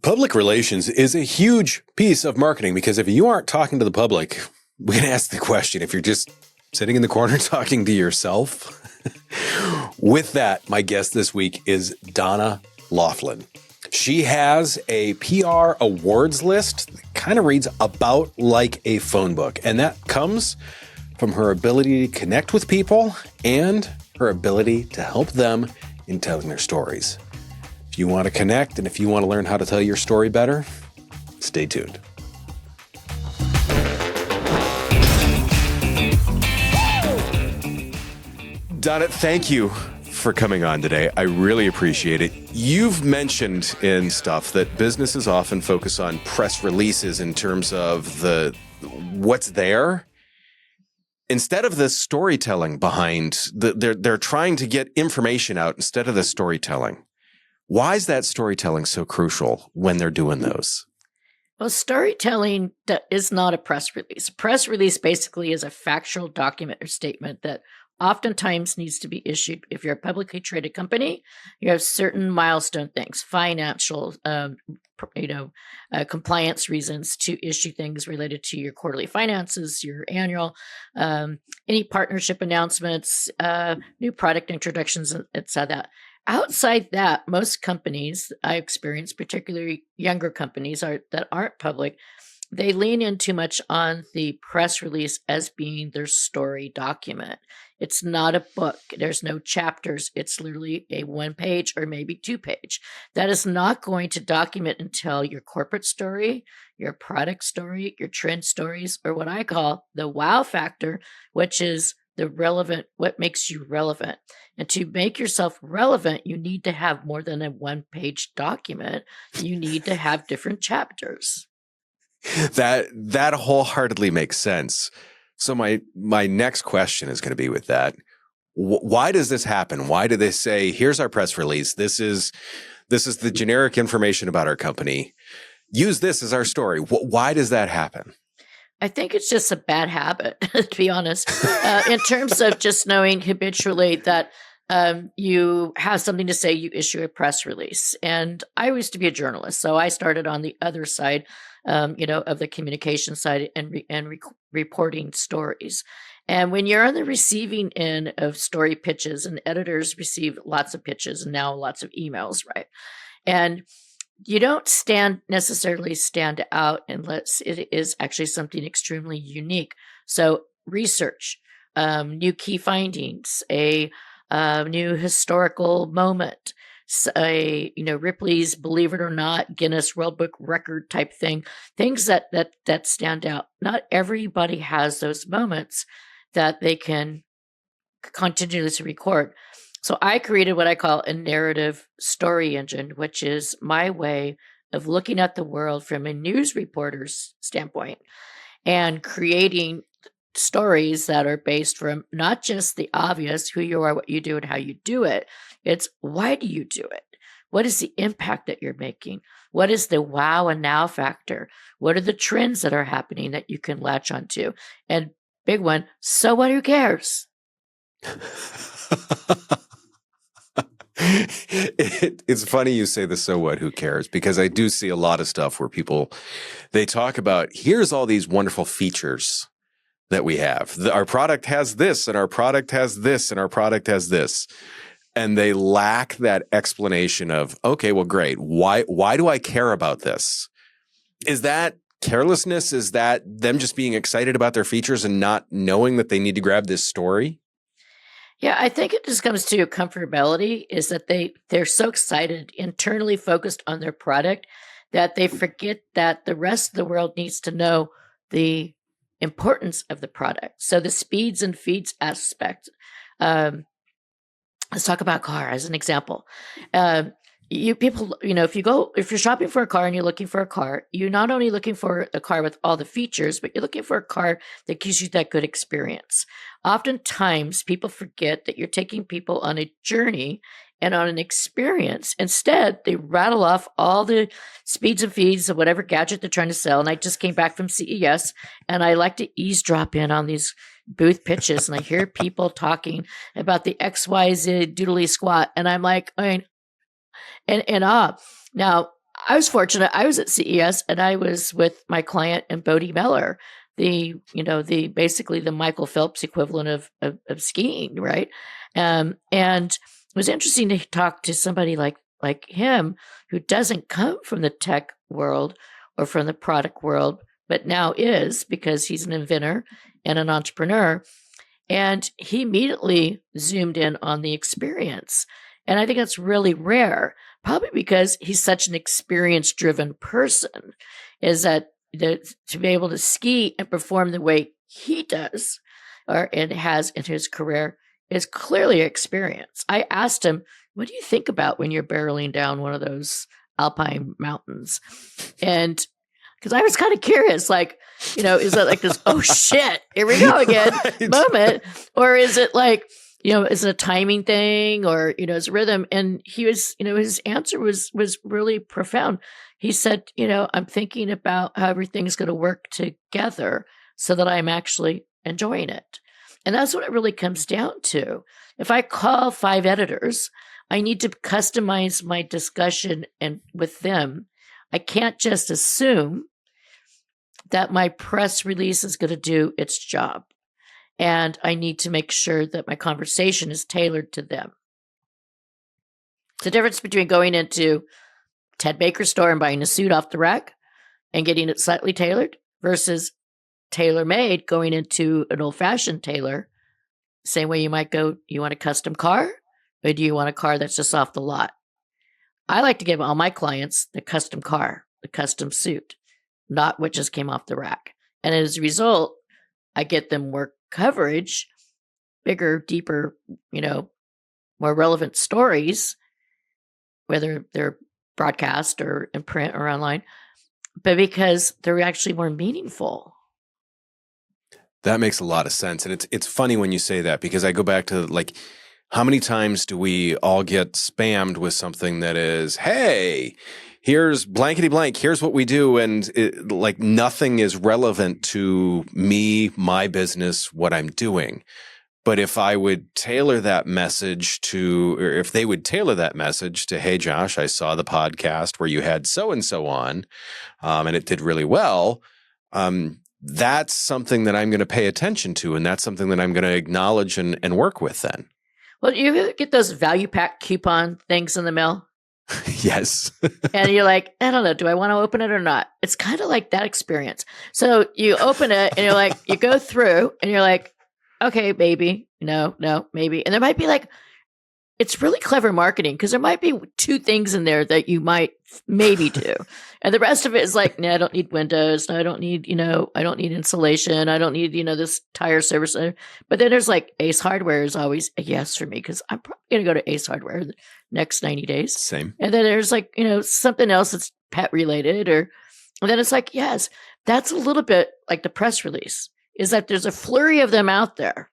Public relations is a huge piece of marketing because if you aren't talking to the public, we can ask the question if you're just sitting in the corner talking to yourself. With that, my guest this week is Donna Loughlin. She has a PR awards list that kind of reads about like a phone book, and that comes from her ability to connect with people and her ability to help them in telling their stories. If you want to connect and if you want to learn how to tell your story better, stay tuned. Donna, thank you for coming on today. I really appreciate it. You've mentioned in stuff that businesses often focus on press releases in terms of what's there, instead of the storytelling behind they're trying to get information out instead of the storytelling. Why is that storytelling so crucial when they're doing those? Well, storytelling is not a press release. A press release basically is a factual document or statement that oftentimes needs to be issued. If you're a publicly traded company, you have certain milestone things, financial, compliance reasons to issue things related to your quarterly finances, your annual, any partnership announcements, new product introductions, etc. Outside that, most companies I experience, particularly younger companies that aren't public, they lean in too much on the press release as being their story document. It's not a book. There's no chapters. It's literally a 1-page or maybe 2-page. That is not going to document and tell your corporate story, your product story, your trend stories, or what I call the wow factor, which is what makes you relevant. And to make yourself relevant, you need to have more than a 1-page document. You need to have different chapters. That wholeheartedly makes sense. So my next question is going to be with that. Why does this happen? Why do they say, here's our press release. This is the generic information about our company. Use this as our story. Why does that happen? I think it's just a bad habit, to be honest, in terms of just knowing habitually that you have something to say, you issue a press release. And I used to be a journalist, so I started on the other side, of the communication side and reporting stories. And when you're on the receiving end of story pitches, and editors receive lots of pitches and now lots of emails, right? And you don't necessarily stand out unless it is actually something extremely unique. So research, new key findings, a new historical moment, Ripley's Believe It or Not, Guinness World Book Record type thing, things that stand out. Not everybody has those moments that they can continuously record. So I created what I call a narrative story engine, which is my way of looking at the world from a news reporter's standpoint and creating stories that are based from not just the obvious, who you are, what you do, and how you do it. It's why do you do it? What is the impact that you're making? What is the wow and now factor? What are the trends that are happening that you can latch onto? And big one, so what, who cares? It's funny you say the so what, who cares? Because I do see a lot of stuff where they talk about, here's all these wonderful features that we have. Our product has this, and our product has this, and our product has this. And they lack that explanation of, okay, well, great. Why do I care about this? Is that carelessness? Is that them just being excited about their features and not knowing that they need to grab this story? Yeah, I think it just comes to comfortability, is that they're so excited, internally focused on their product, that they forget that the rest of the world needs to know the importance of the product. So the speeds and feeds aspect. Let's talk about car as an example. If you're shopping for a car and you're looking for a car, you're not only looking for a car with all the features, but you're looking for a car that gives you that good experience. Oftentimes, people forget that you're taking people on a journey and on an experience. Instead, they rattle off all the speeds and feeds of whatever gadget they're trying to sell. And I just came back from CES, and I like to eavesdrop in on these booth pitches, and I hear people talking about the XYZ doodly squat, and I'm like, in awe. Now, I was fortunate. I was at CES and I was with my client and Bodie Meller, basically the Michael Phelps equivalent of skiing, right? And it was interesting to talk to somebody like him who doesn't come from the tech world or from the product world, but now is because he's an inventor and an entrepreneur. And he immediately zoomed in on the experience. And I think that's really rare, probably because he's such an experience driven person, is that to be able to ski and perform the way he does and has in his career is clearly experience. I asked him, what do you think about when you're barreling down one of those alpine mountains? And because I was kind of curious, is it like this, oh shit, here we go again Right. moment? Or is it like, is it a timing thing or, is it rhythm? And he was, his answer was really profound. He said, I'm thinking about how everything's going to work together so that I'm actually enjoying it. And that's what it really comes down to. If I call 5 editors, I need to customize my discussion and with them. I can't just assume that my press release is going to do its job. And I need to make sure that my conversation is tailored to them. It's the difference between going into Ted Baker's store and buying a suit off the rack and getting it slightly tailored versus tailor-made going into an old-fashioned tailor. Same way you might go, you want a custom car or do you want a car that's just off the lot? I like to give all my clients the custom car, the custom suit, not what just came off the rack. And as a result, I get them more coverage, bigger, deeper, more relevant stories, whether they're broadcast or in print or online, but because they're actually more meaningful. That makes a lot of sense. And it's funny when you say that because I go back to how many times do we all get spammed with something that is, hey, here's blankety blank, here's what we do. And nothing is relevant to me, my business, what I'm doing. But if I would tailor that message or if they would tailor that message to, hey, Josh, I saw the podcast where you had so-and-so on, and it did really well. That's something that I'm going to pay attention to. And that's something that I'm going to acknowledge and work with then. Well, you get those value pack coupon things in the mail. Yes. And you're like, I don't know, do I want to open it or not? It's kind of like that experience. So you open it and you're like, you go through and you're like, okay, maybe, no, maybe. And there might be it's really clever marketing because there might be 2 things in there that you might maybe do. And the rest of it is like, no, I don't need windows. No, I don't need, I don't need insulation. I don't need, this tire service. But then there's Ace Hardware is always a yes for me because I'm probably going to go to Ace Hardware the next 90 days. Same. And then there's something else that's pet related and then it's yes, that's a little bit like the press release is that there's a flurry of them out there.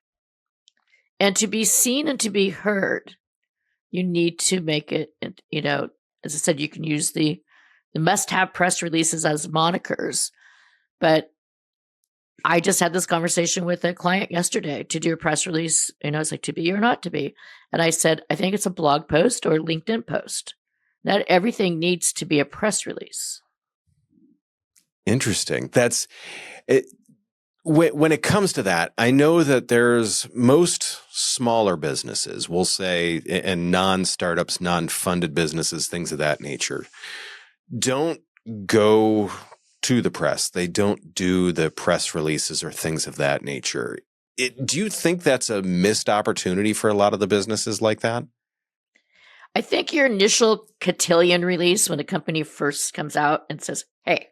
And to be seen and to be heard, you need to make it, as I said, you can use the must-have press releases as monikers. But I just had this conversation with a client yesterday to do a press release. It's to be or not to be. And I said, I think it's a blog post or a LinkedIn post. Not everything needs to be a press release. Interesting. That's it. When it comes to that, I know that there's most smaller businesses, we'll say, and non-startups, non-funded businesses, things of that nature, don't go to the press. They don't do the press releases or things of that nature. Do you think that's a missed opportunity for a lot of the businesses like that? I think your initial cotillion release when a company first comes out and says, hey,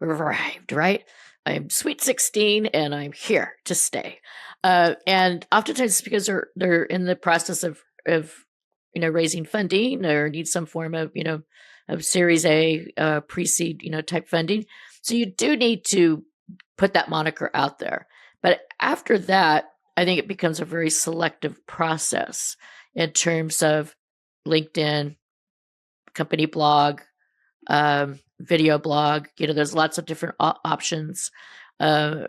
we've arrived, right? I'm Sweet 16 and I'm here to stay. And oftentimes it's because they're in the process of raising funding or need some form of, of Series A pre-seed, type funding. So you do need to put that moniker out there. But after that, I think it becomes a very selective process in terms of LinkedIn, company blog, video blog. There's lots of different options. I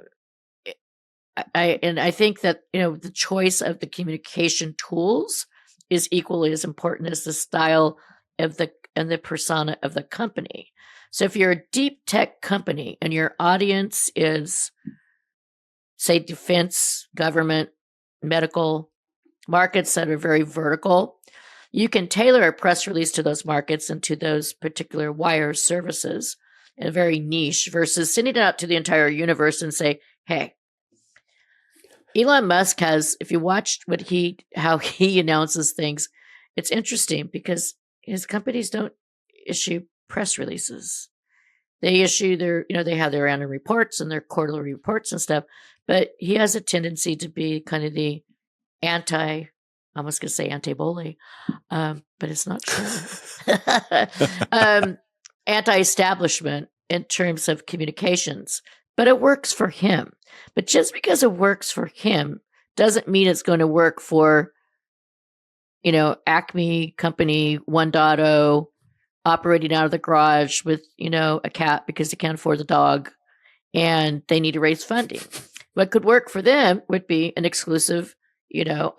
think that the choice of the communication tools is equally as important as the style of and the persona of the company. So if you're a deep tech company and your audience is, say, defense, government, medical markets that are very vertical, you can tailor a press release to those markets and to those particular wire services in a very niche versus sending it out to the entire universe and say, hey, Elon Musk has, if you watched how he announces things, it's interesting because his companies don't issue press releases. They issue they have their annual reports and their quarterly reports and stuff, but he has a tendency to be kind of the I almost going to say anti-bully, but it's not true. Anti-establishment in terms of communications, but it works for him. But just because it works for him doesn't mean it's going to work for, Acme Company 1.0 operating out of the garage with, a cat because they can't afford the dog and they need to raise funding. What could work for them would be an exclusive,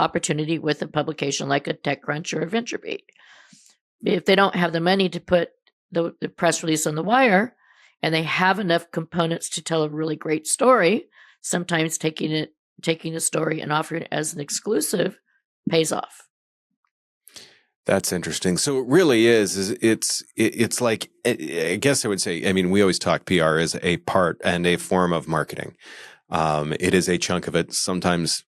opportunity with a publication like a TechCrunch or a VentureBeat. If they don't have the money to put the press release on the wire and they have enough components to tell a really great story, sometimes taking a story and offering it as an exclusive pays off. That's interesting. So it really it's like, I guess I would say, we always talk PR is a part and a form of marketing. It is a chunk of it, sometimes,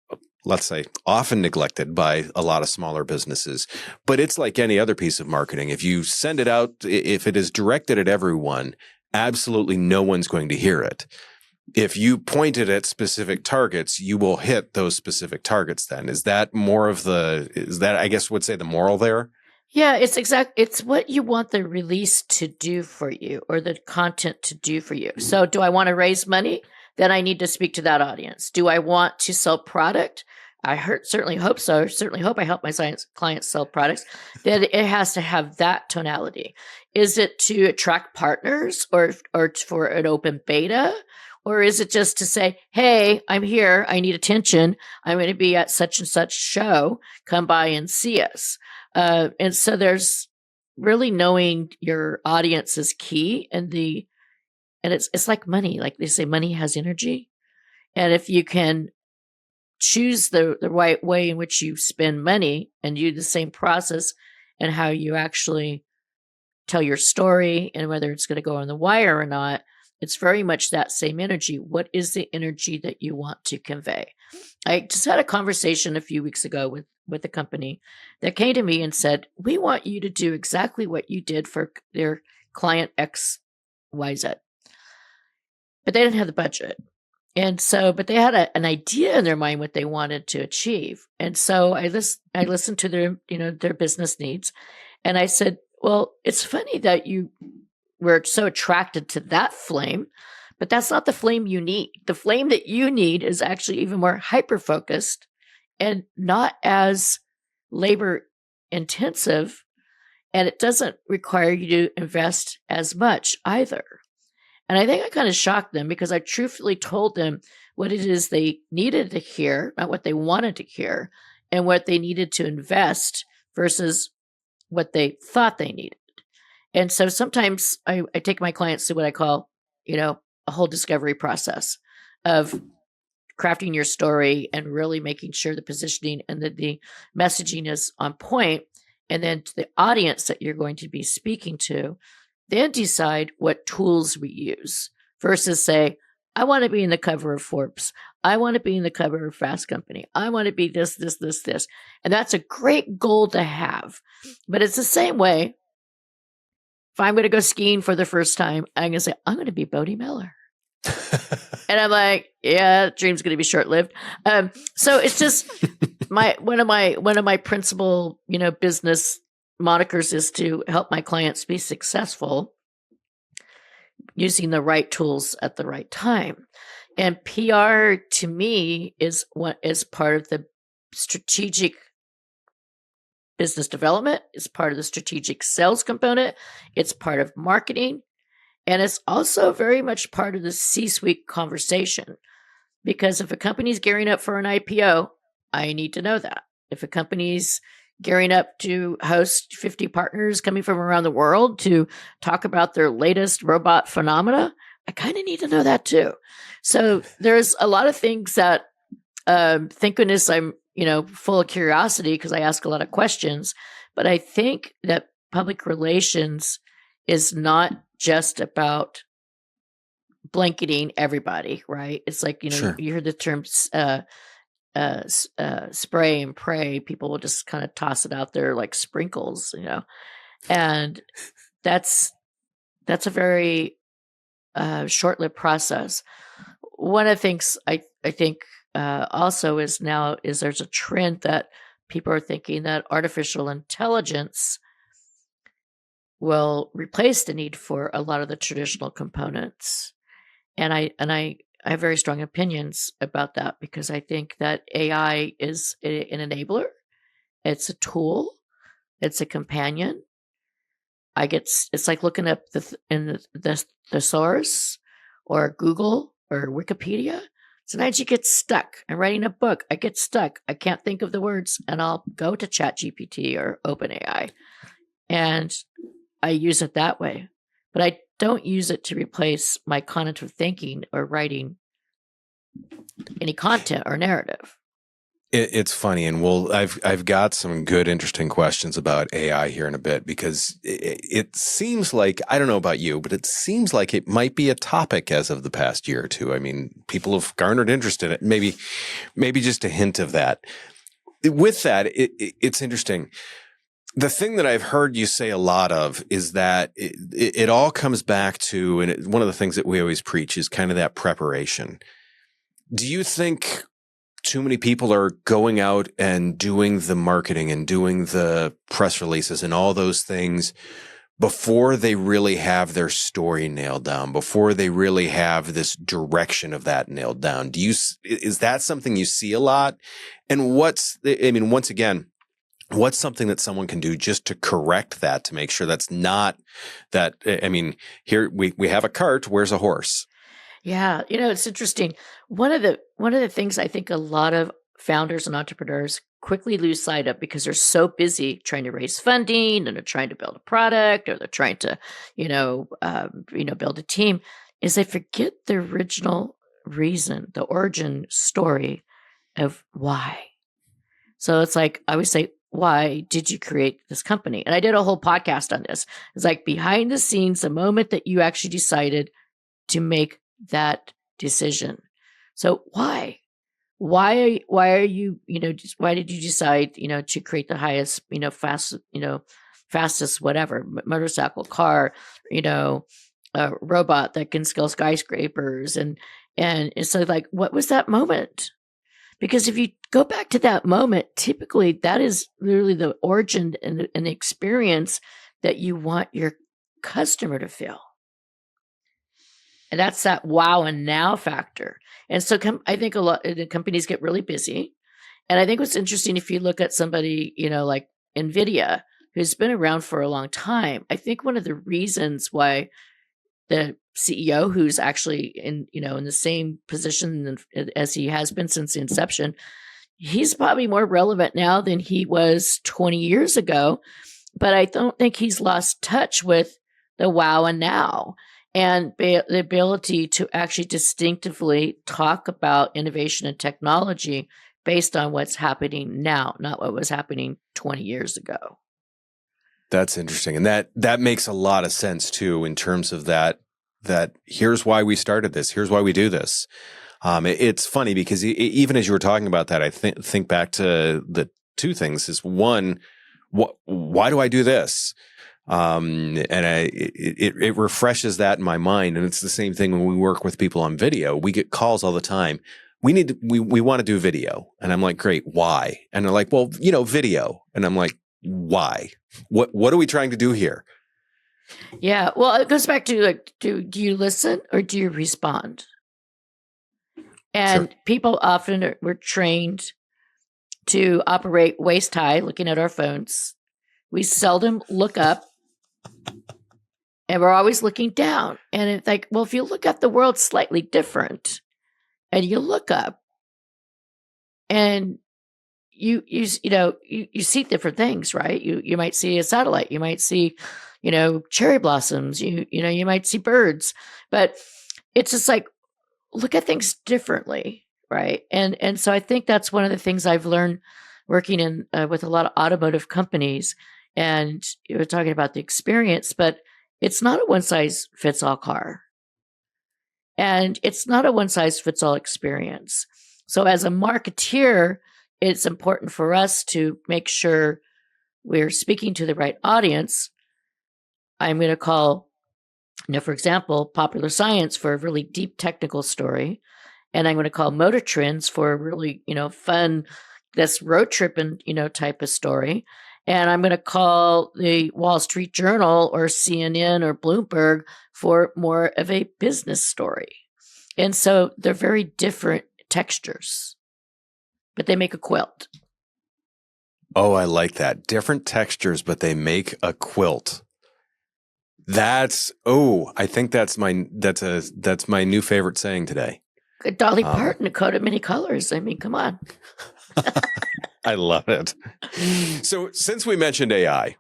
let's say, often neglected by a lot of smaller businesses. But it's like any other piece of marketing. If you send it out, if it is directed at everyone, absolutely no one's going to hear it. If you point it at specific targets, you will hit those specific targets then. Is that I guess would say the moral there? Yeah, it's what you want the release to do for you or the content to do for you. So do I want to raise money? Then I need to speak to that audience. Do I want to sell product? Certainly hope so. Certainly hope I help my clients sell products. Then it has to have that tonality. Is it to attract partners or for an open beta? Or is it just to say, hey, I'm here. I need attention. I'm going to be at such and such show. Come by and see us. And so there's really knowing your audience is key. And it's like money. Like they say, money has energy. And if you can choose the right way in which you spend money and do the same process and how you actually tell your story and whether it's going to go on the wire or not, it's very much that same energy. What is the energy that you want to convey? I just had a conversation a few weeks ago with a company that came to me and said, we want you to do exactly what you did for their client XYZ. But they didn't have the budget. And so, but they had an idea in their mind what they wanted to achieve. And so I listened to their business needs. And I said, well, it's funny that you were so attracted to that flame, but that's not the flame you need. The flame that you need is actually even more hyper-focused and not as labor intensive. And it doesn't require you to invest as much either. And I think I kind of shocked them because I truthfully told them what it is they needed to hear, not what they wanted to hear, and what they needed to invest versus what they thought they needed. And so sometimes I take my clients through what I call, a whole discovery process of crafting your story and really making sure the positioning and the messaging is on point. And then to the audience that you're going to be speaking to, then decide what tools we use versus say, I want to be in the cover of Forbes. I want to be in the cover of Fast Company. I want to be this. And that's a great goal to have. But it's the same way. If I'm going to go skiing for the first time, I'm going to say, I'm going to be Bodie Miller. And I'm like, yeah, dream's going to be short-lived. So it's just one of my principal, business monikers is to help my clients be successful using the right tools at the right time. And PR to me is what is part of the strategic business development. It's part of the strategic sales component. It's part of marketing. And it's also very much part of the C-suite conversation. Because if a company's gearing up for an IPO, I need to know that. If a company's gearing up to host 50 partners coming from around the world to talk about their latest robot phenomena. I kind of need to know that too. So there's a lot of things that, thank goodness I'm, full of curiosity because I ask a lot of questions. But I think that public relations is not just about blanketing everybody, right? It's like, Sure. you hear the terms spray and pray. People will just kind of toss it out there like sprinkles, and that's a very short-lived process. One of the things I think also is there's a trend that people are thinking that artificial intelligence will replace the need for a lot of the traditional components. And I have very strong opinions about that because I think that AI is an enabler. It's a tool. It's a companion. It's like looking up in the thesaurus or Google or Wikipedia. Sometimes you get stuck. I'm writing a book. I get stuck. I can't think of the words, and I'll go to ChatGPT or OpenAI, and I use it that way. But I don't use it to replace my cognitive thinking or writing any content or narrative. It's funny, and I've got some good, interesting questions about AI here in a bit because it seems like, I don't know about you, but it seems like it might be a topic as of the past year or two. I mean, people have garnered interest in it. Maybe just a hint of that. With that, it's interesting. The thing that I've heard you say a lot of is that it all comes back to, and one of the things that we always preach is kind of that preparation. Do you think too many people are going out and doing the marketing and doing the press releases and all those things before they really have their story nailed down, before they really have this direction of that nailed down? Is that something you see a lot? And once again, what's something that someone can do just to correct that, to make sure that's not that? I mean, here we have a cart. Where's a horse? Yeah, it's interesting. One of the things I think a lot of founders and entrepreneurs quickly lose sight of because they're so busy trying to raise funding and they're trying to build a product or they're trying to, build a team, is they forget the original reason, the origin story of why. So it's like I always say, why did you create this company? And I did a whole podcast on this. It's like behind the scenes, the moment that you actually decided to make that decision. So why are you, why did you decide, to create the highest, fastest, whatever, motorcycle, car, robot that can scale skyscrapers. And so like, what was that moment? Because if you go back to that moment, typically that is literally the origin and the experience that you want your customer to feel. And that's that wow and now factor. And so I think a lot of the companies get really busy. And I think what's interesting, if you look at somebody, like NVIDIA, who's been around for a long time, I think one of the reasons why the CEO, who's actually in the same position as he has been since the inception, he's probably more relevant now than he was 20 years ago. But I don't think he's lost touch with the wow and now. And the ability to actually distinctively talk about innovation and technology based on what's happening now, not what was happening 20 years ago. That's interesting. And that makes a lot of sense too, in terms of that here's why we started this. Here's why we do this. It's funny because even as you were talking about that, I think back to the two things is one, why do I do this? And it refreshes that in my mind. And it's the same thing when we work with people on video. We get calls all the time. We want to do video. And I'm like, great. Why? And they're like, well, video. And I'm like, why? What are we trying to do here? Yeah. Well, it goes back to like, do you listen or do you respond? And people often were trained to operate waist high, looking at our phones. We seldom look up. And we're always looking down. And it's like, well, if you look at the world slightly different and you look up and you see different things, right? You might see a satellite, you might see, cherry blossoms, you might see birds, but it's just like, look at things differently, right? And so I think that's one of the things I've learned working in with a lot of automotive companies. And you were talking about the experience, but it's not a one size fits all car, and it's not a one size fits all experience. So as a marketeer, it's important for us to make sure we're speaking to the right audience. I'm going to call, for example, popular science for a really deep technical story. And I'm going to call motor trends for a really, fun, this road tripping, type of story. And I'm going to call the Wall Street Journal or CNN or Bloomberg for more of a business story. And so they're very different textures, but they make a quilt. Oh, I like that. Different textures, but they make a quilt. I think that's my new favorite saying today. Dolly Parton, a coat of many colors. I mean, come on. I love it. So since we mentioned AI,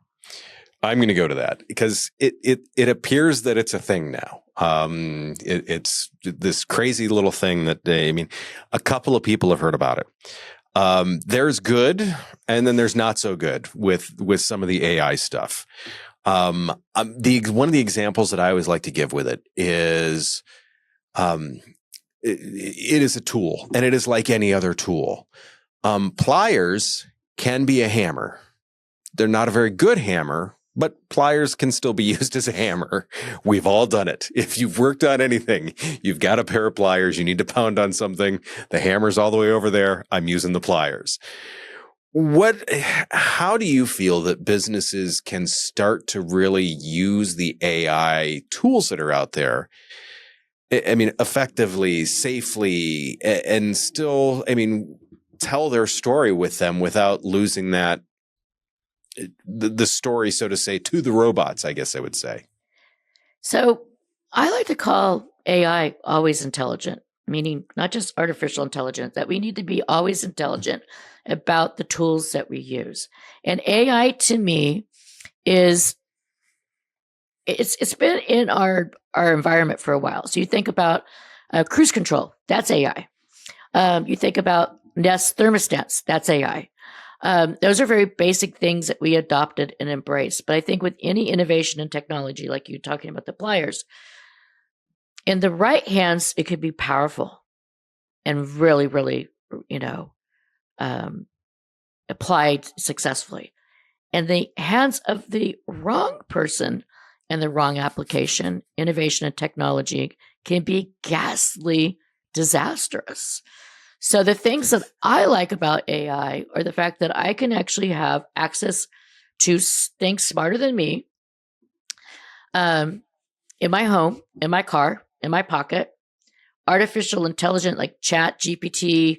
I'm going to go to that because it appears that it's a thing now. It's this crazy little thing that a couple of people have heard about it. There's good, and then there's not so good with some of the AI stuff. One of the examples that I always like to give with it is, it is a tool, and it is like any other tool. Pliers can be a hammer. They're not a very good hammer, but pliers can still be used as a hammer. We've all done it. If you've worked on anything, you've got a pair of pliers, you need to pound on something. The hammer's all the way over there. I'm using the pliers. How do you feel that businesses can start to really use the AI tools that are out there? Effectively, safely, and still, tell their story with them without losing the story, so to say, to the robots, I guess I would say. So I like to call AI always intelligent, meaning not just artificial intelligence, that we need to be always intelligent about the tools that we use. And AI to me it's been in our environment for a while. So you think about cruise control, that's AI. You think about Nest thermostats, that's AI. Those are very basic things that we adopted and embraced. But I think with any innovation in technology, like you talking about the pliers, in the right hands, it could be powerful and really, really, applied successfully. In the hands of the wrong person and the wrong application, innovation and technology can be ghastly disastrous. So the things that I like about AI are the fact that I can actually have access to things smarter than me, in my home, in my car, in my pocket. Artificial intelligence like Chat GPT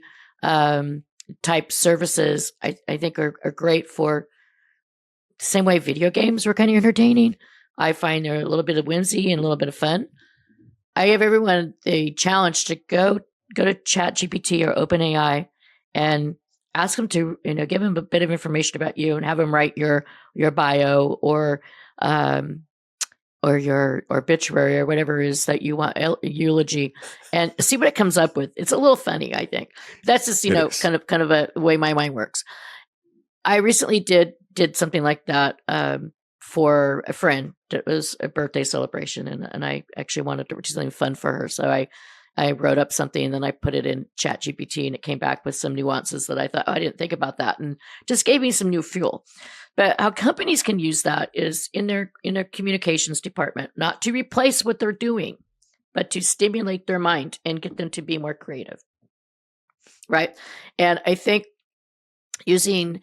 type services, I think are great for the same way video games were kind of entertaining. I find they're a little bit of whimsy and a little bit of fun. I give everyone the challenge to go to Chat GPT or OpenAI and ask them to, give them a bit of information about you and have them write your bio or your obituary or whatever it is that you want, eulogy, and see what it comes up with. It's a little funny, I think. That's just, kind of a way my mind works. I recently did something like that for a friend. It was a birthday celebration, and I actually wanted to do something fun for her. So I wrote up something, and then I put it in Chat GPT, and it came back with some nuances that I thought, I didn't think about that, and just gave me some new fuel. But how companies can use that is in their communications department, not to replace what they're doing, but to stimulate their mind and get them to be more creative, right? And I think using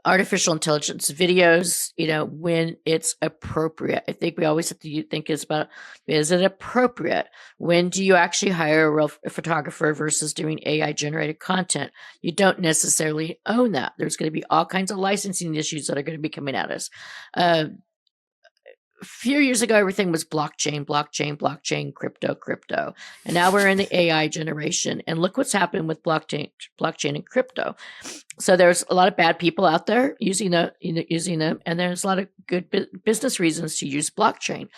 artificial intelligence videos, when it's appropriate. I think we always have to think is it appropriate? When do you actually hire a real photographer versus doing AI generated content? You don't necessarily own that. There's going to be all kinds of licensing issues that are going to be coming at us. few years ago, everything was blockchain, blockchain, blockchain, crypto, crypto. And now we're in the AI generation. And look what's happened with blockchain and crypto. So there's a lot of bad people out there using them, and there's a lot of good business reasons to use blockchain.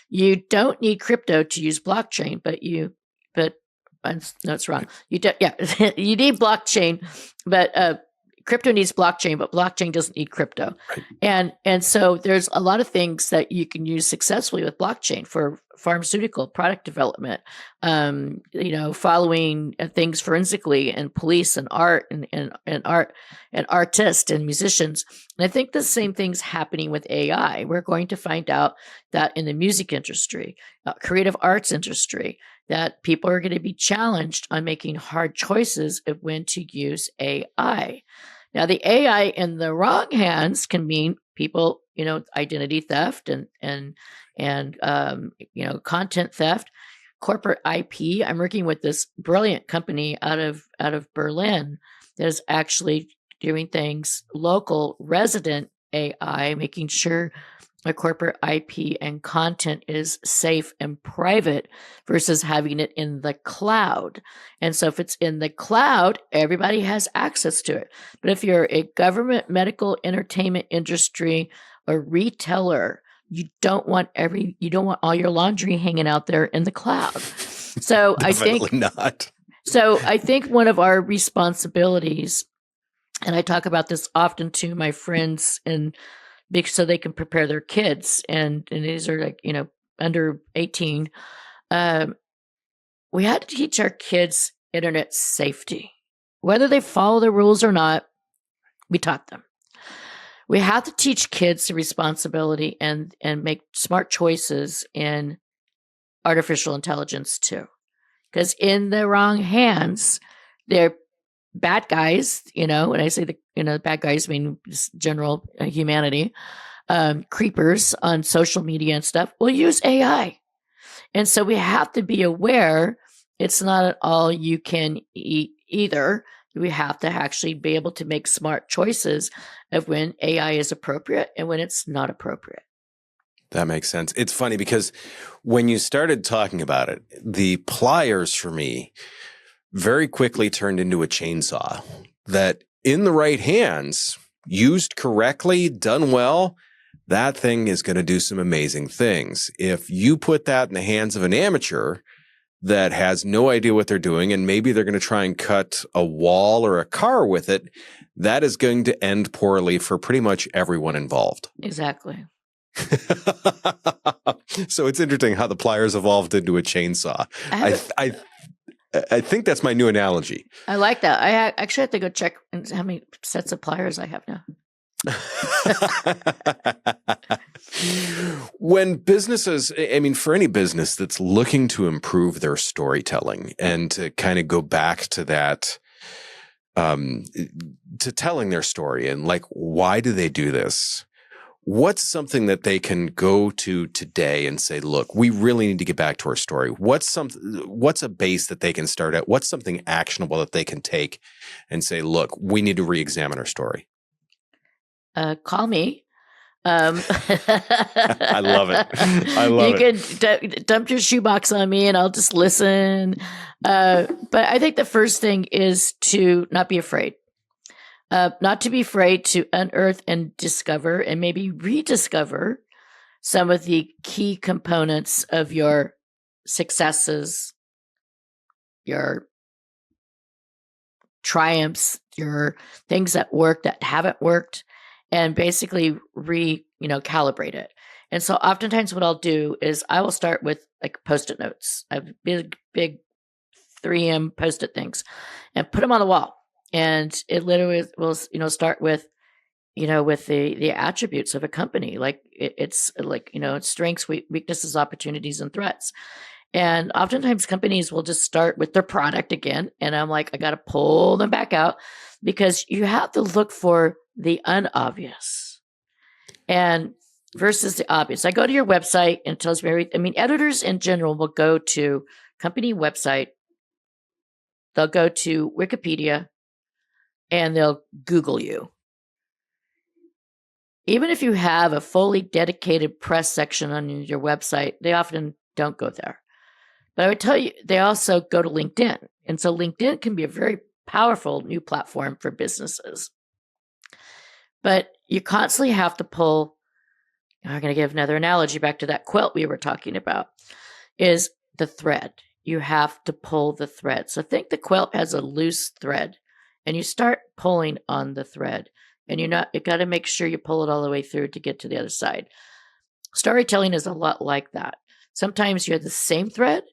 You don't need crypto to use blockchain, but no, it's wrong. You don't, yeah, you need blockchain, but crypto needs blockchain, but blockchain doesn't need crypto. Right. And so there's a lot of things that you can use successfully with blockchain for pharmaceutical product development, following things forensically, and police and art and art and artists and musicians. And I think the same thing's happening with AI. We're going to find out that in the music industry, creative arts industry, that people are going to be challenged on making hard choices of when to use AI. Now, the AI in the wrong hands can mean people, identity theft and content theft, corporate IP. I'm working with this brilliant company out of Berlin that is actually doing things local, resident AI, making sure a corporate IP and content is safe and private versus having it in the cloud. And so if it's in the cloud, everybody has access to it. But if you're a government, medical, entertainment industry, a retailer, you don't want all your laundry hanging out there in the cloud. So Definitely not. So I think one of our responsibilities, and I talk about this often to my friends so they can prepare their kids, and these are under 18. We had to teach our kids internet safety, whether they follow the rules or not. We taught them. We have to teach kids the responsibility and make smart choices in artificial intelligence too, because in the wrong hands, they're bad guys. When I say the bad guys, I mean just general humanity. Creepers on social media and stuff will use AI, and so we have to be aware it's not at all you can eat either. We have to actually be able to make smart choices of when AI is appropriate and when it's not appropriate. That makes sense. It's funny because when you started talking about it, the pliers for me very quickly turned into a chainsaw that in the right hands, used correctly, done well, that thing is going to do some amazing things. If you put that in the hands of an amateur that has no idea what they're doing, and maybe they're going to try and cut a wall or a car with it, that is going to end poorly for pretty much everyone involved. Exactly. So it's interesting how the pliers evolved into a chainsaw. I think that's my new analogy. I like that. I actually have to go check how many sets of pliers I have now. When businesses, for any business that's looking to improve their storytelling and to kind of go back to that, to telling their story and why do they do this? What's something that they can go to today and say, look, we really need to get back to our story? What's a base that they can start at? What's something actionable that they can take and say, look, we need to re-examine our story? Call me. I love it. You can dump your shoebox on me and I'll just listen. But I think the first thing is to not be afraid. Not to be afraid to unearth and discover and maybe rediscover some of the key components of your successes, your triumphs, your things that work that haven't worked, and basically calibrate it. And so oftentimes what I'll do is I will start with Post-it notes. I have big 3M Post-it things and put them on the wall. And it literally will, start with, with the attributes of a company. It's strengths, weaknesses, opportunities, and threats. And oftentimes companies will just start with their product again. And I'm I got to pull them back out because you have to look for the unobvious and versus the obvious. I go to your website and it tells me everything. Editors in general will go to company website. They'll go to Wikipedia and they'll Google you. even if you have a fully dedicated press section on your website, they often don't go there. But I would tell you, they also go to LinkedIn. And so LinkedIn can be a very powerful new platform for businesses. But you constantly have to pull, I'm going to give another analogy back to that quilt we were talking about, is the thread. You have to pull the thread. So think the quilt has a loose thread, and you start pulling on the thread. And you got to make sure you pull it all the way through to get to the other side. Storytelling is a lot like that. Sometimes you're the same thread,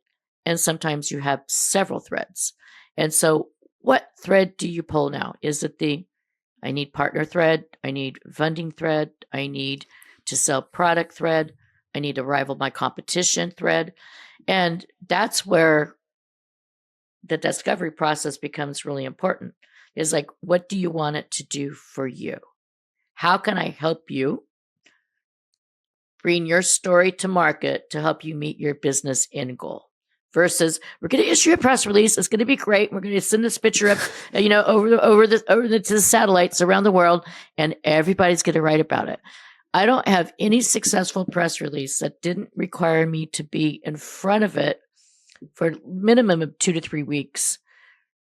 and sometimes you have several threads. And so what thread do you pull now? Is it I need partner thread, I need funding thread, I need to sell product thread, I need to rival my competition thread? And that's where the discovery process becomes really important. Is like, what do you want it to do for you? How can I help you bring your story to market to help you meet your business end goal? Versus, we're going to issue a press release. It's going to be great. We're going to send this picture up, over the satellites around the world, and everybody's going to write about it. I don't have any successful press release that didn't require me to be in front of it for a minimum of 2 to 3 weeks.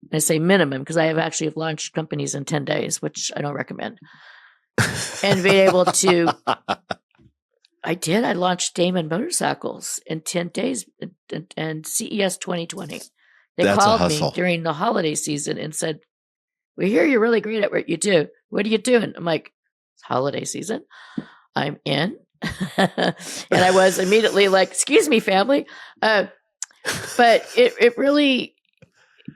And I say minimum because I have actually launched companies in 10 days, which I don't recommend. And being able to, I launched Damon Motorcycles in 10 days and CES 2020. They That's called me during the holiday season and said, we hear you're really great at what you do. What are you doing? I'm like, it's holiday season. I'm in. And I was immediately like, excuse me, family. But it really,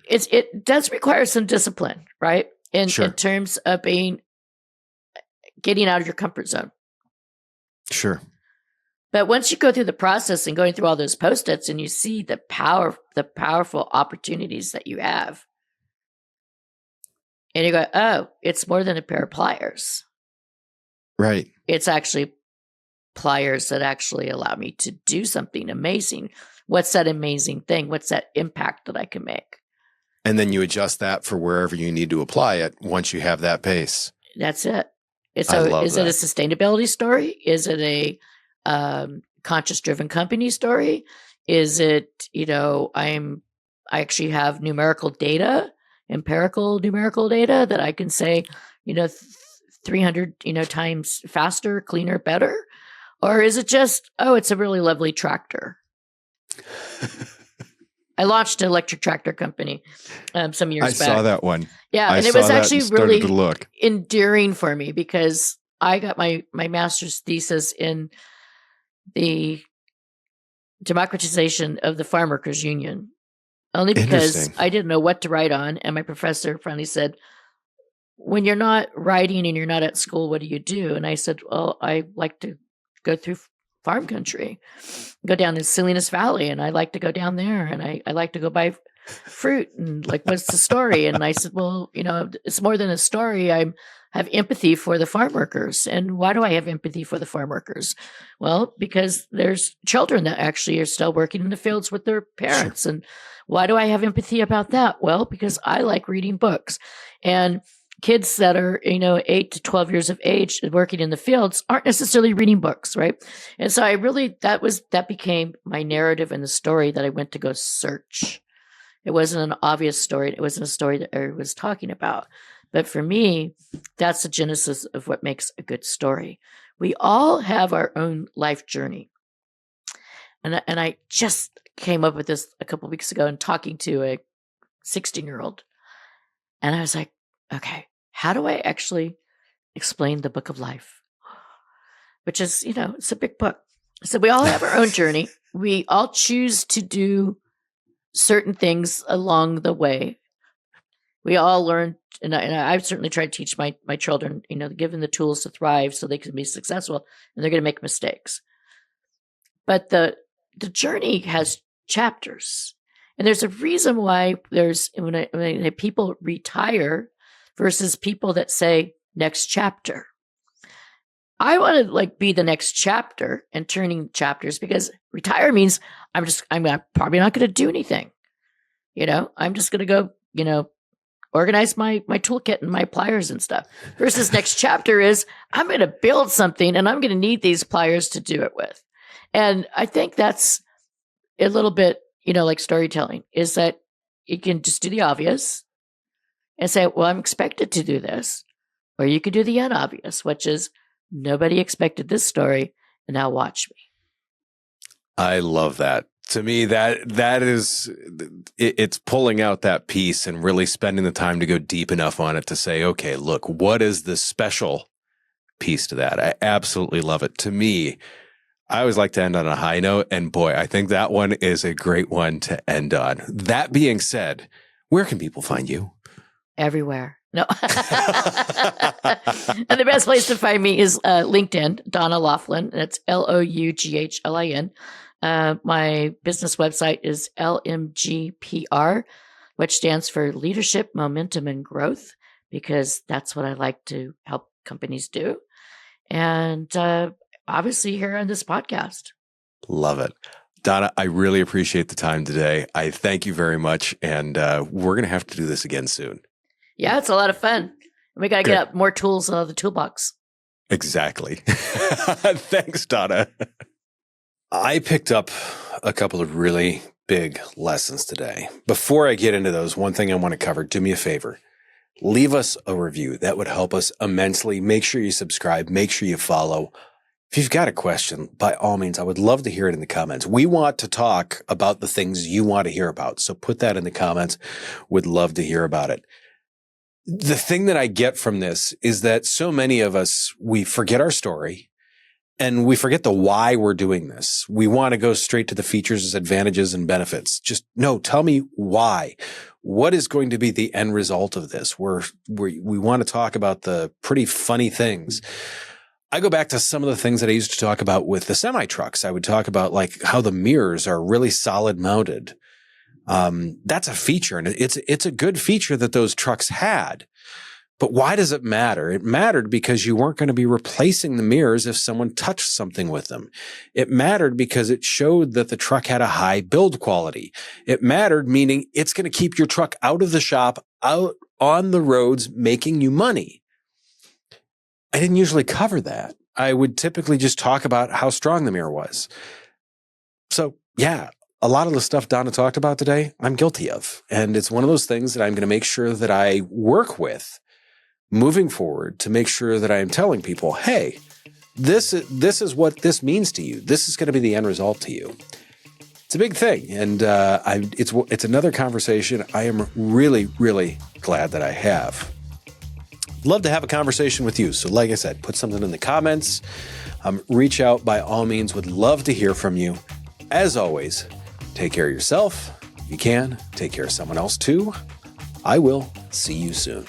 it does require some discipline, right? In terms of getting out of your comfort zone. Sure. But once you go through the process and going through all those Post-its and you see the powerful opportunities that you have, and you go, oh, it's more than a pair of pliers. Right. It's actually pliers that actually allow me to do something amazing. What's that amazing thing? What's that impact that I can make? And then you adjust that for wherever you need to apply it once you have that base. That's it. So is it a sustainability story? Is it a conscious-driven company story? Is it, I actually have empirical numerical data that I can say, 300, times faster, cleaner, better? Or is it just, it's a really lovely tractor? I launched an electric tractor company some years back. I saw that one. Yeah, and it was actually really endearing for me because I got my master's thesis in the democratization of the farm workers union, only because I didn't know what to write on. And my professor finally said, when you're not writing and you're not at school, what do you do? And I said, well, I like to go through farm country, go down to Salinas Valley, and I like to go down there, and I like to go buy fruit, and like, what's the story? And I said, well, it's more than a story. I have empathy for the farm workers. And why do I have empathy for the farm workers? Well, because there's children that actually are still working in the fields with their parents. Sure. And why do I have empathy about that? Well, because I like reading books, and kids that are, 8 to 12 years of age and working in the fields aren't necessarily reading books, right? And so that became my narrative and the story that I went to go search. It wasn't an obvious story. It wasn't a story that everyone was talking about. But for me, that's the genesis of what makes a good story. We all have our own life journey. And I just came up with this a couple of weeks ago and talking to a 16-year-old. And I was like, okay, how do I actually explain the book of life? Which is, it's a big book. So we all have our own journey. We all choose to do certain things along the way. We all learn, and I've certainly tried to teach my children, give them the tools to thrive so they can be successful, and they're going to make mistakes. But the journey has chapters. And there's a reason why when people retire versus people that say next chapter. I want to be the next chapter and turning chapters, because retire means I'm probably not going to do anything. I'm just going to go, organize my toolkit and my pliers and stuff. Versus next chapter is I'm going to build something and I'm going to need these pliers to do it with. And I think that's a little bit, like storytelling, is that you can just do the obvious and say, well, I'm expected to do this. Or you could do the unobvious, which is nobody expected this story, and now watch me. I love that. To me, that is, it's pulling out that piece and really spending the time to go deep enough on it to say, okay, look, what is the special piece to that? I absolutely love it. To me, I always like to end on a high note. And boy, I think that one is a great one to end on. That being said, where can people find you? Everywhere. No. And the best place to find me is LinkedIn, Donna Loughlin. That's Loughlin. My business website is LMGPR, which stands for Leadership, Momentum, and Growth, because that's what I like to help companies do. And obviously here on this podcast. Love it. Donna, I really appreciate the time today. I thank you very much. And we're going to have to do this again soon. Yeah, it's a lot of fun. We got to get more tools out of the toolbox. Exactly. Thanks, Donna. I picked up a couple of really big lessons today. Before I get into those, one thing I want to cover, do me a favor. Leave us a review. That would help us immensely. Make sure you subscribe. Make sure you follow. If you've got a question, by all means, I would love to hear it in the comments. We want to talk about the things you want to hear about. So put that in the comments. Would love to hear about it. The thing that I get from this is that so many of us, we forget our story and we forget the why we're doing this. We want to go straight to the features, advantages, and benefits. Just no, tell me why. What is going to be the end result of this? We want to talk about the pretty funny things. I go back to some of the things that I used to talk about with the semi trucks. I would talk about like how the mirrors are really solid mounted. That's a feature, and it's a good feature that those trucks had. But why does it matter? It mattered because you weren't going to be replacing the mirrors if someone touched something with them. It mattered because it showed that the truck had a high build quality. It mattered, meaning it's going to keep your truck out of the shop, out on the roads, making you money. I didn't usually cover that. I would typically just talk about how strong the mirror was. So, yeah. A lot of the stuff Donna talked about today, I'm guilty of. And it's one of those things that I'm going to make sure that I work with moving forward to make sure that I am telling people, hey, this is what this means to you. This is going to be the end result to you. It's a big thing. And it's another conversation I am really, really glad that I have. Love to have a conversation with you. So like I said, put something in the comments. Reach out by all means. Would love to hear from you. As always, take care of yourself. If you can, take care of someone else too. I will see you soon.